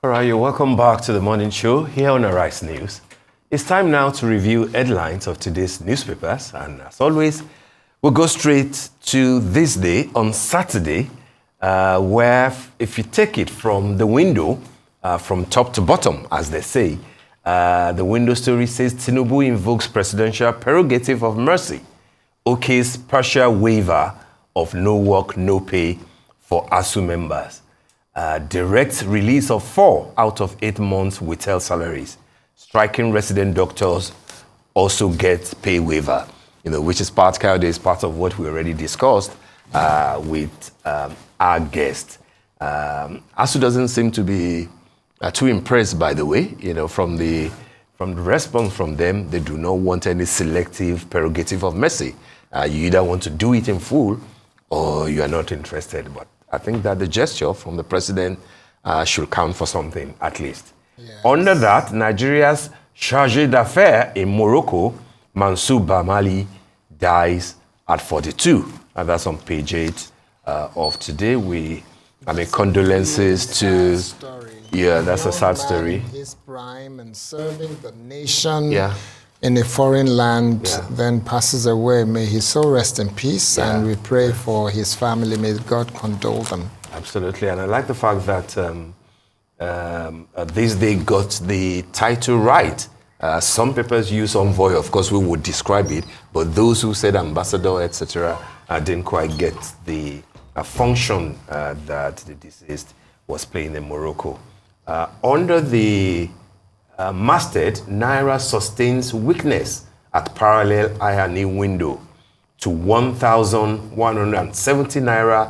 All right, you're welcome back to the morning show here on Arise News. It's time now to review headlines of today's newspapers. And as always, we'll go straight to this day on Saturday, where if you take it from the window, from top to bottom, as they say, the window story says Tinubu invokes presidential prerogative of mercy, okays partial waiver of no work, no pay for ASU members. Direct release of 4 out of 8 months withheld salaries. Striking resident doctors also get pay waiver, which is part of what we already discussed with our guest. ASU doesn't seem to be too impressed, by the way, from the response from them. They do not want any selective prerogative of mercy. You either want to do it in full or you are not interested. But I think that the gesture from the president should count for something, at least. Yes. Under that, Nigeria's chargé d'affaires in Morocco, Mansour Bamali, dies at 42. And that's on page 8 of today. Condolences to... Yeah, that's a sad story. His prime and serving the nation in a foreign land, then passes away. May his soul rest in peace, and we pray for his family. May God condole them. Absolutely, and I like the fact that this day got the title right. Some papers use envoy, of course we would describe it, but those who said ambassador, etc., didn't quite get the function that the deceased was playing in Morocco. Under the masthead, Naira sustains weakness at parallel INE window to 1,170 Naira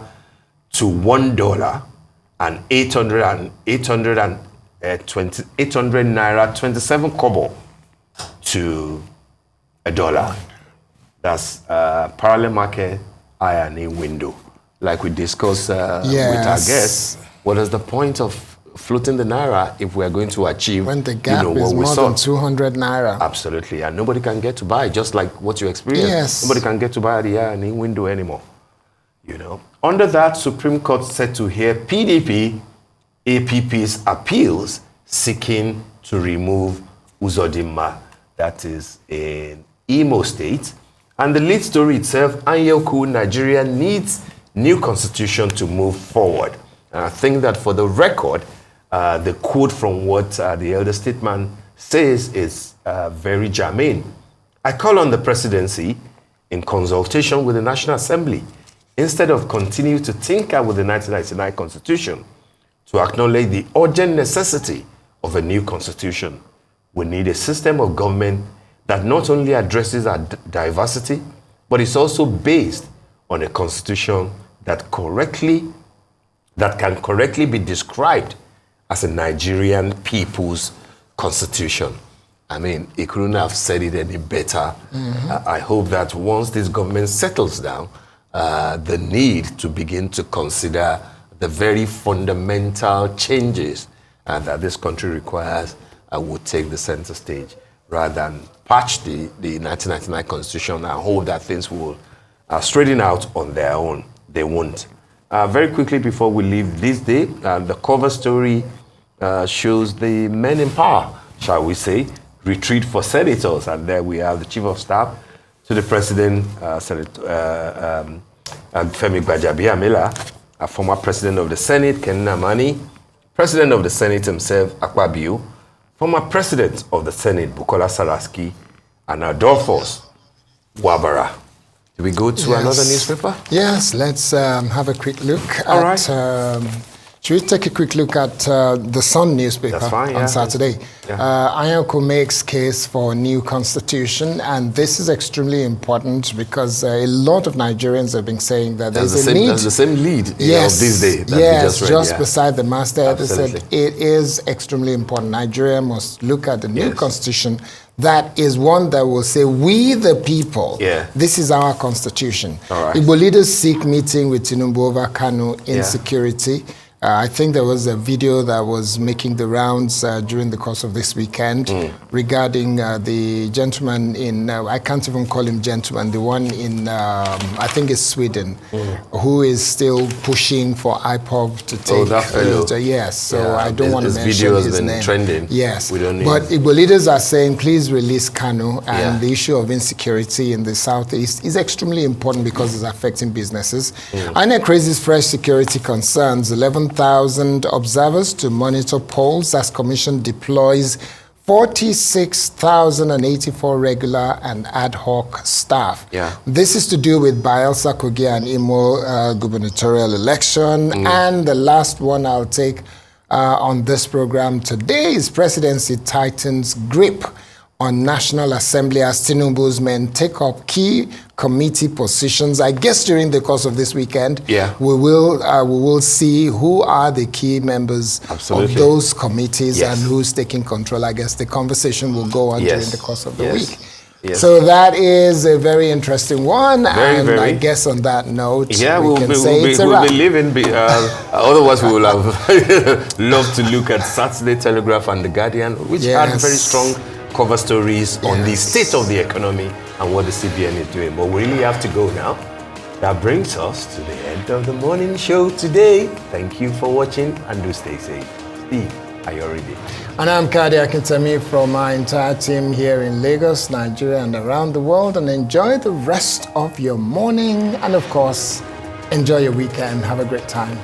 to $1 and 800 Naira 27 kobo to $1. That's parallel market INE window. Like we discussed with our guests, what is the point of floating the Naira if we are going to achieve when the gap is more than 200 Naira? Absolutely, and nobody can get to buy, just like what you experienced. Yes. Nobody can get to buy the INE window anymore. Under that, Supreme Court set to hear PDP APP's appeals seeking to remove Uzodinma, that is in Imo State. And the lead story itself, Anyaoku, Nigeria needs new constitution to move forward. And I think that for the record, the quote from what the elder statesman says is very germane. I call on the presidency, in consultation with the National Assembly, instead of continue to tinker with the 1999 Constitution, to acknowledge the urgent necessity of a new constitution. We need a system of government that not only addresses our diversity, but is also based on a constitution that can correctly be described as a Nigerian people's constitution. I mean, it couldn't have said it any better. I hope that once this government settles down, the need to begin to consider the very fundamental changes that this country requires would take the center stage, rather than patch the 1999 Constitution and hope that things will straighten out on their own. They won't. Very quickly before we leave this day, the cover story shows the men in power, shall we say, retreat for senators. And there we have the Chief of Staff to the President, Femi Gbajabiamila, a former President of the Senate, Ken Namani, President of the Senate himself, Akpabio, former President of the Senate, Bukola Saraki, and Adolphus Wabara. Do we go to another newspaper? Yes, let's have a quick look at... should we take a quick look at the Sun newspaper on Saturday? Anyaoku makes case for a new constitution, and this is extremely important because a lot of Nigerians have been saying that there's a need. There's the same lead of this day that we just read. Beside the master, they said it is extremely important. Nigeria must look at the new constitution. That is one that will say, we the people, this is our constitution. Igbo leaders seek meeting with Tinubu over Kanu insecurity. I think there was a video that was making the rounds during the course of this weekend regarding the gentleman in, I can't even call him gentleman, the one in, I think it's Sweden, who is still pushing for IPOB to take. Oh, that fellow. Yes, so I don't want to mention video has his been name. Trending. Yes, we don't need. But Igbo leaders are saying, please release Kanu, and the issue of insecurity in the southeast is extremely important because it's affecting businesses. INEC raises fresh security concerns. 11,000 observers to monitor polls as Commission deploys 46,084 regular and ad hoc staff. This is to do with Bayelsa, Kogi, and Imo gubernatorial election. And the last one I'll take on this program today is Presidency tightens grip on National Assembly as Tinubu's men take up key committee positions. I guess during the course of this weekend, we will see who are the key members of those committees and who's taking control. I guess the conversation will go on during the course of the week. So that is a very interesting one, and I guess on that note, we can say it's a wrap. We'll be leaving, otherwise we will have loved to look at Saturday Telegraph and The Guardian, which had very strong cover stories on the state of the economy and what the CBN is doing. But we really have to go now. That brings us to the end of the morning show today. Thank you for watching, and do stay safe. Steve, are you ready? And I'm Kadi Akintemi from our entire team here in Lagos, Nigeria, and around the world. And enjoy the rest of your morning. And of course, enjoy your weekend. Have a great time.